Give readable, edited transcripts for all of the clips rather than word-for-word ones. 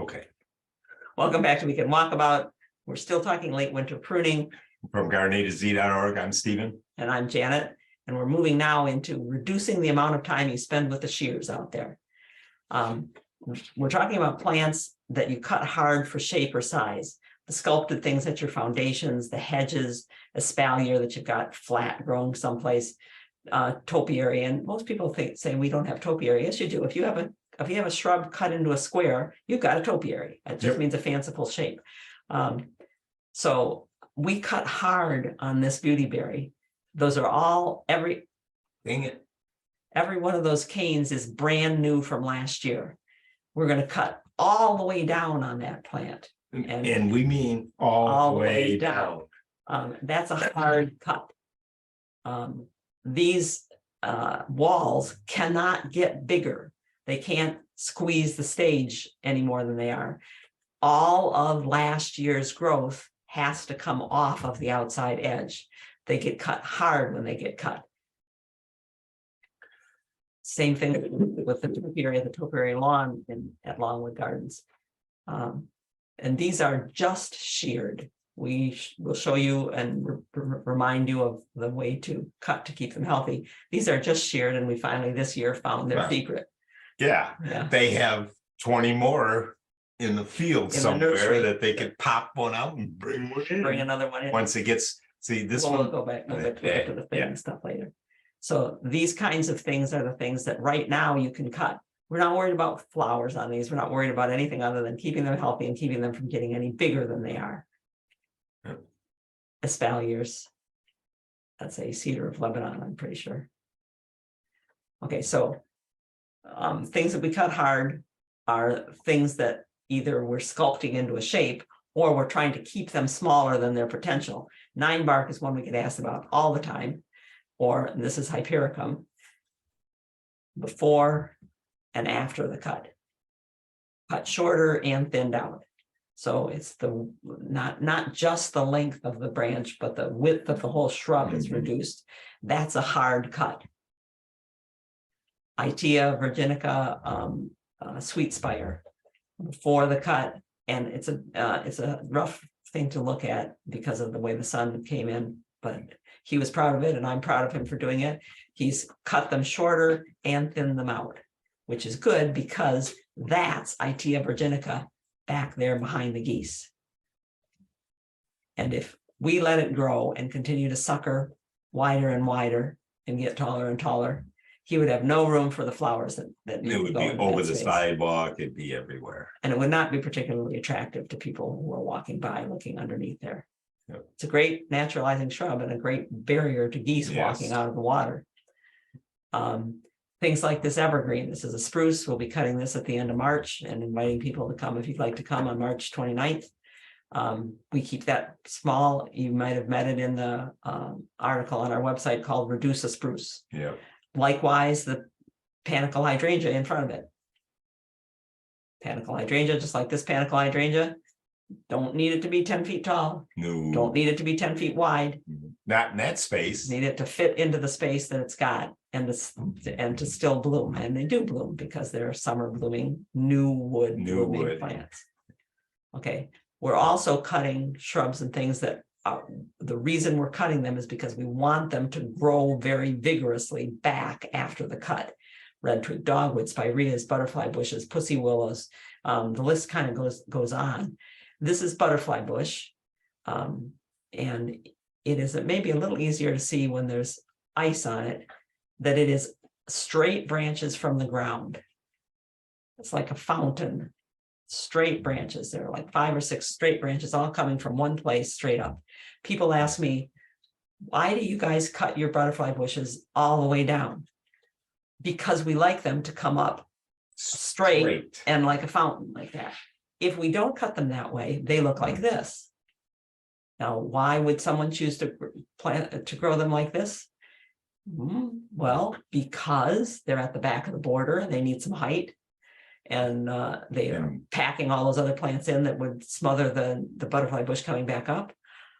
Okay. Welcome back to We Can Walk About. We're still talking late winter pruning. From gardenataz.org, I'm Stephen. And I'm Janet. And we're moving now into reducing the amount of time you spend with the shears out there. We're talking about plants that you cut hard for shape or size. The sculpted things at your foundations, the hedges, espalier that you've got flat growing someplace, topiary. And most people say we don't have topiary. Yes, you do. If you have a shrub cut into a square, you've got a topiary. It just means a fanciful shape. So we cut hard on this beautyberry. Those are all every one of those canes is brand new from last year. We're going to cut all the way down on that plant. And we mean all the way down. That's a hard cut. These walls cannot get bigger. They can't squeeze the stage any more than they are. All of last year's growth has to come off of the outside edge. They get cut hard when they get cut. Same thing with the topiary lawn at Longwood Gardens. And these are just sheared. We will show you and remind you of the way to cut to keep them healthy. These are just sheared, and we finally this year found their secret. Yeah, they have 20 more in the field somewhere that they could pop one out and bring one in. Bring another one in. Once it gets, see this one. We'll go back to the thing and stuff later. So these kinds of things are the things that right now you can cut. We're not worried about flowers on these. We're not worried about anything other than keeping them healthy and keeping them from getting any bigger than they are. Espaliers. That's a cedar of Lebanon, I'm pretty sure. Okay, so things that we cut hard are things that either we're sculpting into a shape or we're trying to keep them smaller than their potential. 9-bark is one we get asked about all the time, or this is Hypericum, before and after the cut. Cut shorter and thinned out. So it's the not just the length of the branch, but the width of the whole shrub is reduced. That's a hard cut. Itea virginica sweet spire before the cut, and it's a rough thing to look at because of the way the sun came in, but he was proud of it and I'm proud of him for doing it. He's cut them shorter and thinned them out, which is good because that's Itea virginica back there behind the geese. And if we let it grow and continue to sucker wider and wider and get taller and taller, he would have no room for the flowers that it would be over the sidewalk. It'd be everywhere, and it would not be particularly attractive to people who are walking by looking underneath there. It's a great naturalizing shrub and a great barrier to geese walking out of the water. Things like this evergreen. This is a spruce. We'll be cutting this at the end of March and inviting people to come if you'd like to come on March 29th. We keep that small. You might have met it in the article on our website called Reduce a Spruce. Yeah. Likewise, the panicle hydrangea in front of it. Panicle hydrangea, just like this panicle hydrangea, don't need it to be 10 feet tall. No. Don't need it to be 10 feet wide. Not in that space. Need it to fit into the space that it's got and to still bloom. And they do bloom because they're summer blooming, new wood plants. Okay. We're also cutting shrubs and things that the reason we're cutting them is because we want them to grow very vigorously back after the cut. Red twig dogwood, spireas, butterfly bushes, pussy willows. The list kind of goes on. This is butterfly bush, and it is maybe a little easier to see when there's ice on it, that it is straight branches from the ground. It's like a fountain, straight branches. There are like 5 or 6 straight branches all coming from one place straight up. People ask me, why do you guys cut your butterfly bushes all the way down? Because we like them to come up straight and like a fountain like that. If we don't cut them that way, they look like this. Now, why would someone choose to grow them like this? Well, because they're at the back of the border and they need some height, and they are packing all those other plants in that would smother the butterfly bush coming back up.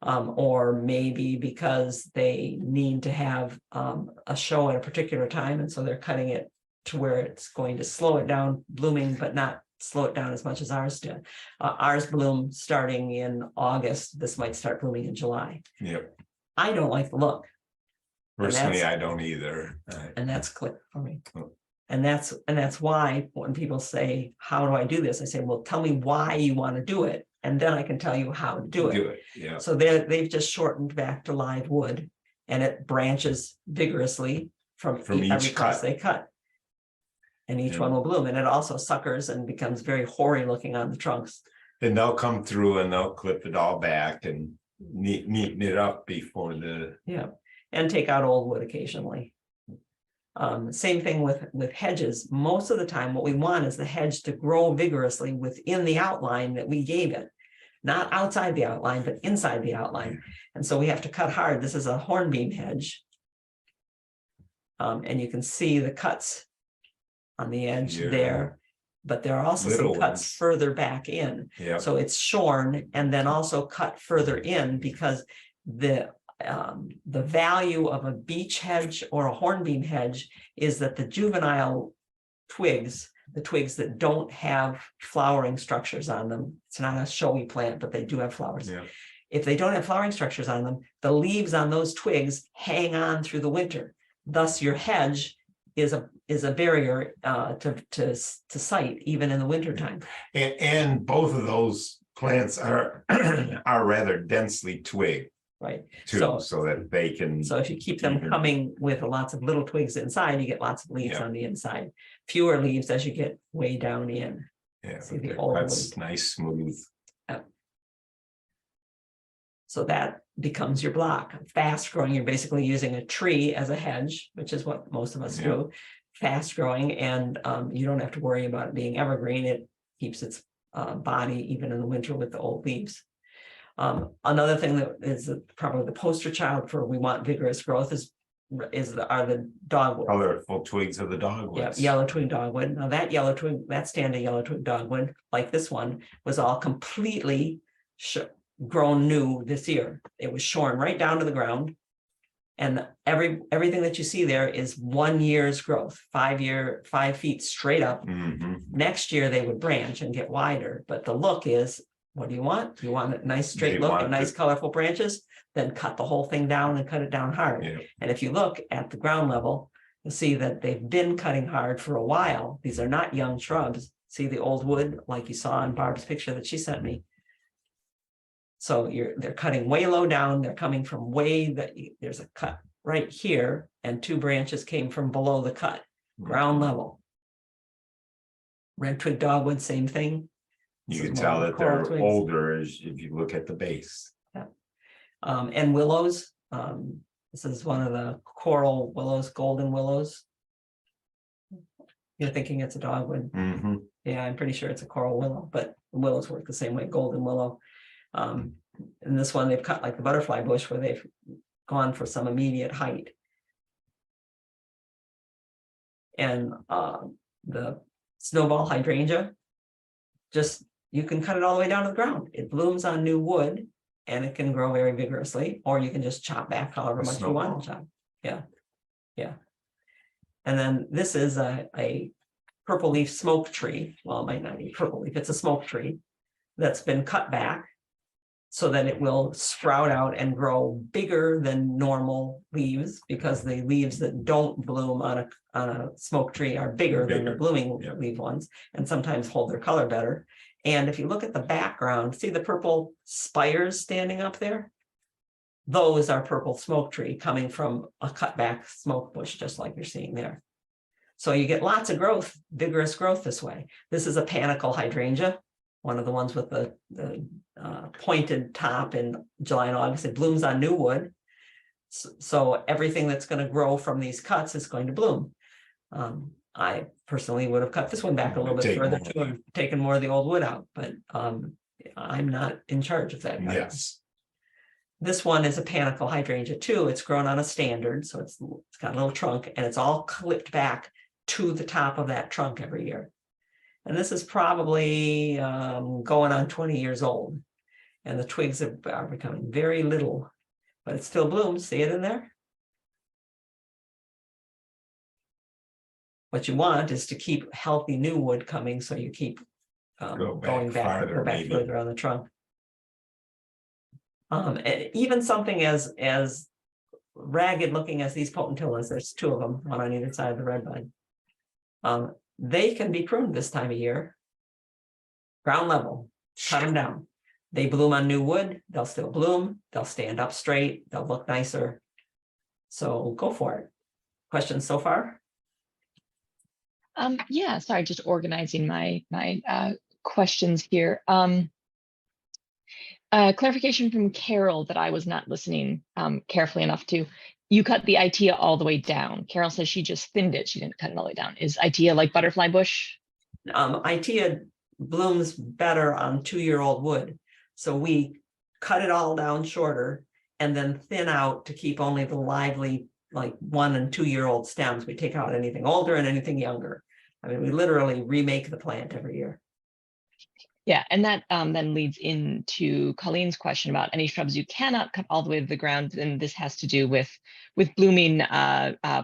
Or maybe because they need to have a show at a particular time, and so they're cutting it to where it's going to slow it down blooming, but not slow it down as much as ours did. Ours bloom starting in August. This might start blooming in July. Yep. I don't like the look. Personally, I don't either. And that's click for me. Oh. And that's why when people say, how do I do this? I say, well, tell me why you want to do it. And then I can tell you how to do it. Yeah. So they've just shortened back to live wood, and it branches vigorously from every each place cut. they cut. And each one will bloom, and it also suckers and becomes very hoary looking on the trunks. Then they'll come through and they'll clip it all back and neaten it up before the. Yeah, and take out old wood occasionally. Same thing with hedges. Most of the time, what we want is the hedge to grow vigorously within the outline that we gave it, not outside the outline, but inside the outline. And so we have to cut hard. This is a hornbeam hedge. And you can see the cuts on the edge there, but there are also some cuts further back in. So it's shorn and then also cut further in, because the value of a beech hedge or a hornbeam hedge is that the juvenile twigs, the twigs that don't have flowering structures on them, it's not a showy plant, but they do have flowers. If they don't have flowering structures on them, the leaves on those twigs hang on through the winter. Thus, your hedge is a barrier to sight even in the wintertime. And both of those plants are are rather densely twigged. Right. Too, so that they can. So if you keep them coming with lots of little twigs inside, you get lots of leaves on the inside. Fewer leaves as you get way down in. Yeah, see the old that's nice, smooth. So that becomes your block. Fast growing, you're basically using a tree as a hedge, which is what most of us do. Fast growing, and you don't have to worry about it being evergreen. It keeps its body even in the winter with the old leaves. Another thing that is probably the poster child for we want vigorous growth are the dogwood. Colorful twigs of the dogwood. Yeah, yellow twig dogwood. Now that yellow twig, that stand of yellow twig dogwood, like this one, was all completely grown new this year. It was shorn right down to the ground, and everything that you see there is 1 year's growth, 5 feet straight up. Next year they would branch and get wider, but the look is. What do you want? You want a nice straight look and nice colorful branches, then cut the whole thing down and cut it down hard. And if you look at the ground level, you'll see that they've been cutting hard for a while. These are not young shrubs. See the old wood like you saw in Barb's picture that she sent me. So they're cutting way low down. They're coming from there's a cut right here, and 2 branches came from below the cut, ground level. Red twig dogwood, same thing. You can tell that they're older if you look at the base. And willows. This is one of the coral willows, golden willows. You're thinking it's a dogwood. Yeah, I'm pretty sure it's a coral willow, but willows work the same way, golden willow. And this one they've cut like the butterfly bush, where they've gone for some immediate height. And the snowball hydrangea, you can cut it all the way down to the ground. It blooms on new wood, and it can grow very vigorously, or you can just chop back however much you want to chop. Yeah. And then this is a purple leaf smoke tree. Well, it might not be purple leaf. It's a smoke tree that's been cut back so that it will sprout out and grow bigger than normal leaves, because the leaves that don't bloom on a smoke tree are bigger than the blooming leaf ones, and sometimes hold their color better. And if you look at the background, see the purple spires standing up there? Those are purple smoke tree coming from a cut back smoke bush, just like you're seeing there. So you get lots of growth, vigorous growth this way. This is a panicle hydrangea, one of the ones with the pointed top in July and August. It blooms on new wood. So everything that's going to grow from these cuts is going to bloom. I personally would have cut this one back a little bit further too, and taken more of the old wood out, but I'm not in charge of that. Yes. This one is a panicle hydrangea too. It's grown on a standard, so it's got a little trunk, and it's all clipped back to the top of that trunk every year. And this is probably going on 20 years old, and the twigs are becoming very little, but it still blooms. See it in there? What you want is to keep healthy new wood coming, so you keep Go going back farther, maybe. further on the trunk. And even something as ragged looking as these potentillas, there's two of them, one on either side of the red bud. They can be pruned this time of year. Ground level, cut them down. They bloom on new wood, they'll still bloom, they'll stand up straight, they'll look nicer. So go for it. Questions so far? Yeah, sorry, just organizing my questions here. Clarification from Carol that I was not listening carefully enough to. You cut the Itea all the way down. Carol says she just thinned it. She didn't cut it all the way down. Is Itea like butterfly bush? Itea blooms better on 2-year-old wood. So we cut it all down shorter and then thin out to keep only the lively, like 1- and 2-year-old stems. We take out anything older and anything younger. I mean, we literally remake the plant every year. Yeah, and that then leads into Colleen's question about any shrubs you cannot cut all the way to the ground, and this has to do with blooming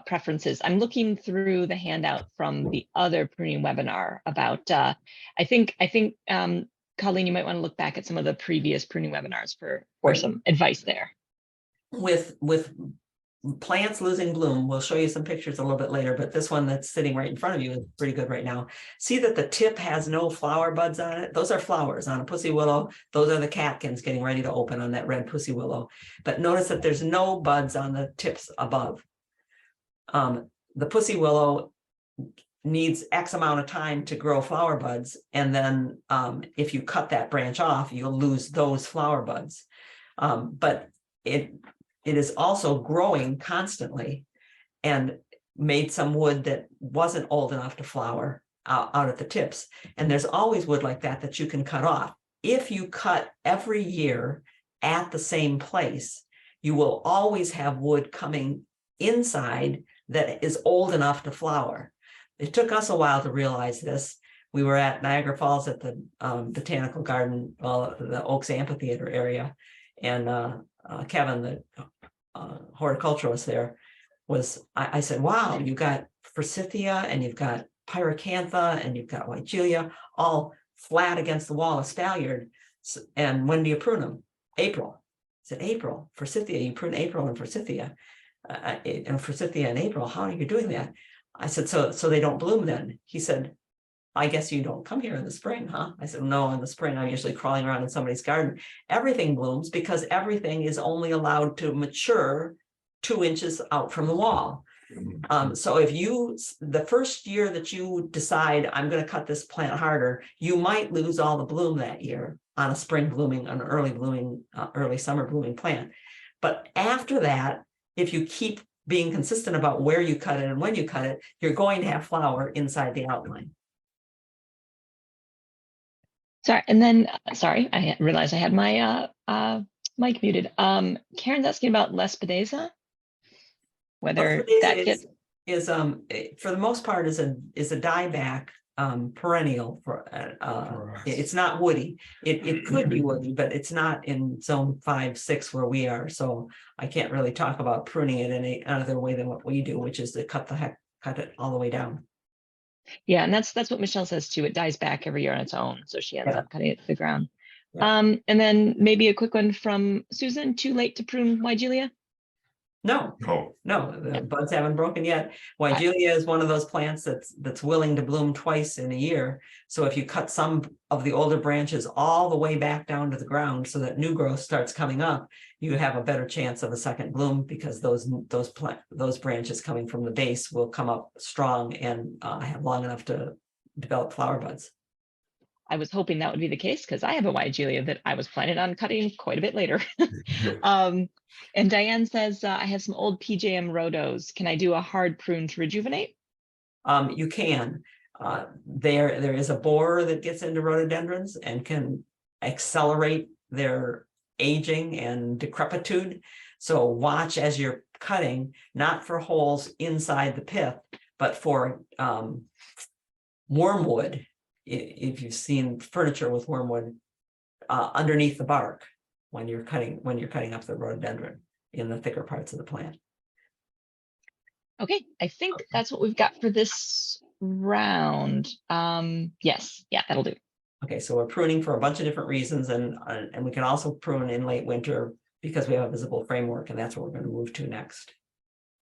preferences. I'm looking through the handout from the other pruning webinar about. I think Colleen, you might want to look back at some of the previous pruning webinars for some advice there. With plants losing bloom, we'll show you some pictures a little bit later, but this one that's sitting right in front of you is pretty good right now. See that the tip has no flower buds on it? Those are flowers on a pussy willow. Those are the catkins getting ready to open on that red pussy willow. But notice that there's no buds on the tips above. The pussy willow needs X amount of time to grow flower buds. And then if you cut that branch off, you'll lose those flower buds. But it is also growing constantly and made some wood that wasn't old enough to flower out at the tips. And there's always wood like that you can cut off. If you cut every year at the same place, you will always have wood coming inside that is old enough to flower. It took us a while to realize this. We were at Niagara Falls at the Botanical Garden, the Oaks Amphitheater area, and Kevin, the horticulturalist there, I said, wow, you got forsythia and you've got pyracantha and you've got weigela all flat against the wall of Spalliard. And when do you prune them? April. I said, April, forsythia, you prune April and forsythia. And forsythia in April, how are you doing that? I said, so they don't bloom then. He said, I guess you don't come here in the spring, huh? I said, no, in the spring, I'm usually crawling around in somebody's garden. Everything blooms because everything is only allowed to mature 2 inches out from the wall. So if the first year that you decide I'm going to cut this plant harder, you might lose all the bloom that year on a spring blooming, an early blooming, early summer blooming plant. But after that, if you keep being consistent about where you cut it and when you cut it, you're going to have flower inside the outline. Sorry, and then sorry, I realized I had my mic muted. Karen's asking about Lespedeza, whether that gets is for the most part is a dieback perennial. It's not woody. It could be woody, but it's not in zone 5, 6 where we are. So I can't really talk about pruning it any other way than what we do, which is to cut it all the way down. Yeah, and that's what Michelle says too. It dies back every year on its own, so she ends up cutting it to the ground. Yeah. And then maybe a quick one from Susan. Too late to prune weigela? No, the buds haven't broken yet. Weigela is one of those plants that's willing to bloom twice in a year. So if you cut some of the older branches all the way back down to the ground so that new growth starts coming up, you have a better chance of a second bloom because those branches coming from the base will come up strong and have long enough to develop flower buds. I was hoping that would be the case because I have a weigela that I was planning on cutting quite a bit later. And Diane says, I have some old PJM rhodos. Can I do a hard prune to rejuvenate? You can. There is a borer that gets into rhododendrons and can accelerate their aging and decrepitude. So watch as you're cutting, not for holes inside the pith, but for wormwood. If you've seen furniture with wormwood underneath the bark when you're cutting up the rhododendron in the thicker parts of the plant. Okay, I think that's what we've got for this round. Yes, yeah, that'll do. Okay, so we're pruning for a bunch of different reasons, and we can also prune in late winter because we have a visible framework, and that's what we're going to move to next.